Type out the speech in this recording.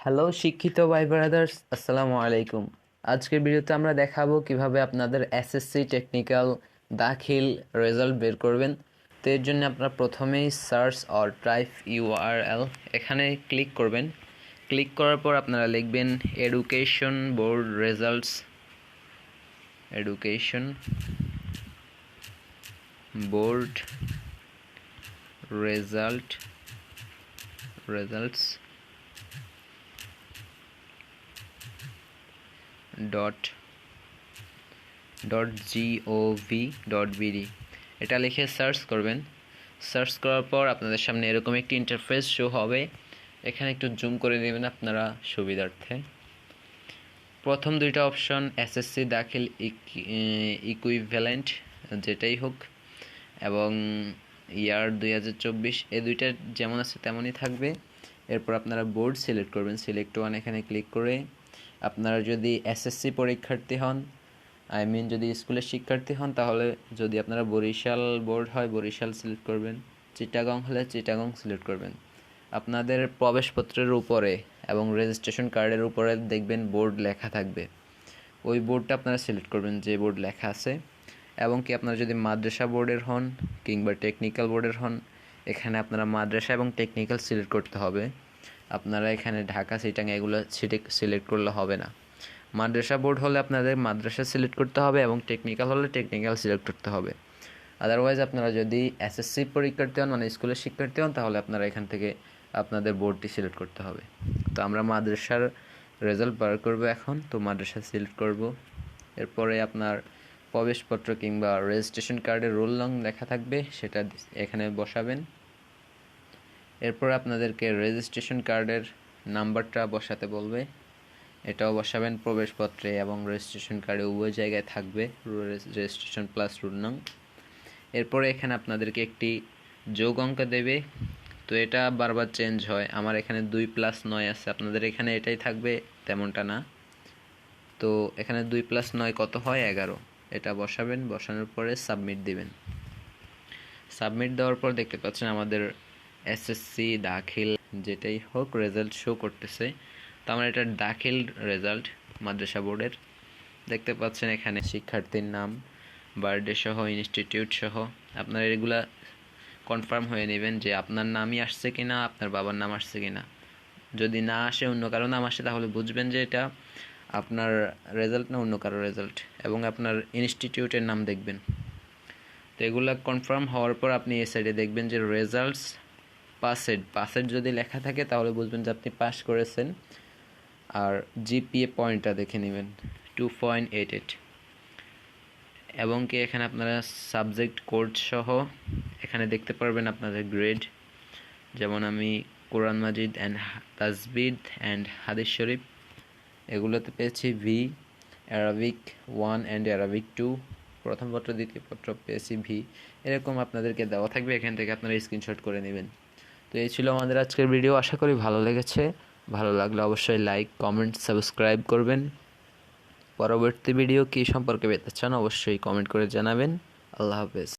Hello শিক্ষিত ভাই brothers, আসসালামু আলাইকুম। আজকের ভিডিওতে আমরা দেখাবো কিভাবে আপনাদের এসএসসি টেকনিক্যাল দাখিল রেজাল্ট বের করবেন। তো এর জন্য আপনারা প্রথমেই সার্চ অর টাইপ ইউআরএল এখানে ক্লিক করবেন। ক্লিক করার পর আপনারা লিখবেন education board results, education board results .gov.bd এটা লিখে সার্চ করবেন। সার্চ করার পর আপনাদের সামনে এরকম একটি ইন্টারফেস শো হবে। এখানে একটু জুম করে নেবেন আপনারা সুবিধার্থে। প্রথম দুইটা অপশন এসএসসি দাখিল ইকুইভ্যালেন্ট যেটাই হোক এবং ইয়ার 2024 এই দুইটা যেমন আছে তেমনই থাকবে। এরপর আপনারা বোর্ড সিলেক্ট করবেন, সিলেক্ট ওয়ান এখানে ক্লিক করে। আপনারা যদি এসএসসি পরীক্ষার্থী হন, যদি স্কুলের শিক্ষার্থী হন, তাহলে যদি আপনারা বরিশাল বোর্ড হয় বরিশাল সিলেক্ট করবেন, চিটাগং হলে চিটাগং সিলেক্ট করবেন। আপনাদের প্রবেশপত্রের উপরে এবং রেজিস্ট্রেশন কার্ডের উপরে দেখবেন বোর্ড লেখা থাকবে, ওই বোর্ডটা আপনারা সিলেক্ট করবেন যে বোর্ড লেখা আছে। এবং কি আপনারা যদি মাদ্রাসা বোর্ডের হন কিংবা টেকনিক্যাল বোর্ডের হন, এখানে আপনারা মাদ্রাসা এবং টেকনিক্যাল সিলেক্ট করতে হবে। আপনারা এখানে ঢাকা চিটাং এগুলো সিলেক্ট করলে হবে না। মাদ্রাসা বোর্ড হলে আপনাদের মাদ্রাসা সিলেক্ট করতে হবে এবং টেকনিক্যাল হলে টেকনিক্যাল সিলেক্ট করতে হবে। আদারওয়াইজ আপনারা যদি এসএসসি পরীক্ষার্থী হন, মানে স্কুলের শিক্ষার্থী হন, তাহলে আপনারা এখান থেকে আপনাদের বোর্ডটি সিলেক্ট করতে হবে। তো আমরা মাদ্রাসার রেজাল্ট বার করবো এখন, তো মাদ্রাসা সিলেক্ট করব। এরপরে আপনার প্রবেশপত্র কিংবা রেজিস্ট্রেশন কার্ডে রোল নং লেখা থাকবে, সেটা এখানে বসাবেন। এরপর আপনাদেরকে রেজিস্ট্রেশন কার্ডের নাম্বারটা বসাতে বলবে, এটাও বসাবেন প্রবেশপত্রে এবং রেজিস্ট্রেশন কার্ডে উভয় জায়গায় থাকবে রেজিস্ট্রেশন প্লাস রোল নং। এরপরে এখানে আপনাদেরকে একটি যোগ অঙ্ক দেবে, তো এটা বারবার চেঞ্জ হয়। আমার এখানে 2+9 আছে, আপনাদের এখানে এটাই থাকবে তেমনটা না। তো এখানে 2+9 কত হয়? 11। এটা বসাবেন, বসানোর পরে সাবমিট দিবেন। সাবমিট দেওয়ার পর দেখতে পাচ্ছেন আমাদের এসএসসি দাখিল যেটাই হোক রেজাল্ট শো করতেছে। তো আমার এটা দাখিল রেজাল্ট মাদ্রাসা বোর্ডের। দেখতে পাচ্ছেন এখানে শিক্ষার্থীর নাম, বার্থডে সহ, ইনস্টিটিউট সহ। আপনারা এগুলা কনফার্ম হয়ে নেবেন যে আপনার নামই আসছে কিনা, আপনার বাবার নাম আসছে কিনা। যদি না আসে, অন্য কারো নাম আসে, তাহলে বুঝবেন যে এটা আপনার রেজাল্ট না অন্য কারো রেজাল্ট। এবং আপনার ইনস্টিটিউটের নাম দেখবেন। তো এগুলা কনফার্ম হওয়ার পর আপনি এই সাইডে দেখবেন যে রেজাল্টস পাসেড যদি লেখা থাকে তাহলে বুঝবেন যে আপনি পাস করেছেন। আর জিপিএ পয়েন্টটা দেখে নেবেন 2.88। এবং কি এখানে আপনারা সাবজেক্ট কোড সহ এখানে দেখতে পারবেন আপনাদের গ্রেড। যেমন আমি কোরআন মাজিদ অ্যান্ড তাজবিদ অ্যান্ড হাদিস শরীফ এগুলোতে পেয়েছি ভি, অ্যারাবিক 1 অ্যান্ড অ্যারাবিক 2 প্রথম পত্র, দ্বিতীয় পত্র পেয়েছি ভি। এরকম আপনাদেরকে দেওয়া থাকবে, এখান থেকে আপনারা স্ক্রিনশট করে নেবেন। তো এই ছিল আমাদের আজকের ভিডিও। আশা করি ভালো লেগেছে। ভালো লাগলে অবশ্যই লাইক, কমেন্ট, সাবস্ক্রাইব করবেন। পরবর্তী ভিডিও কী সম্পর্কে পেতে চান অবশ্যই কমেন্ট করে জানাবেন। আল্লাহ হাফেজ।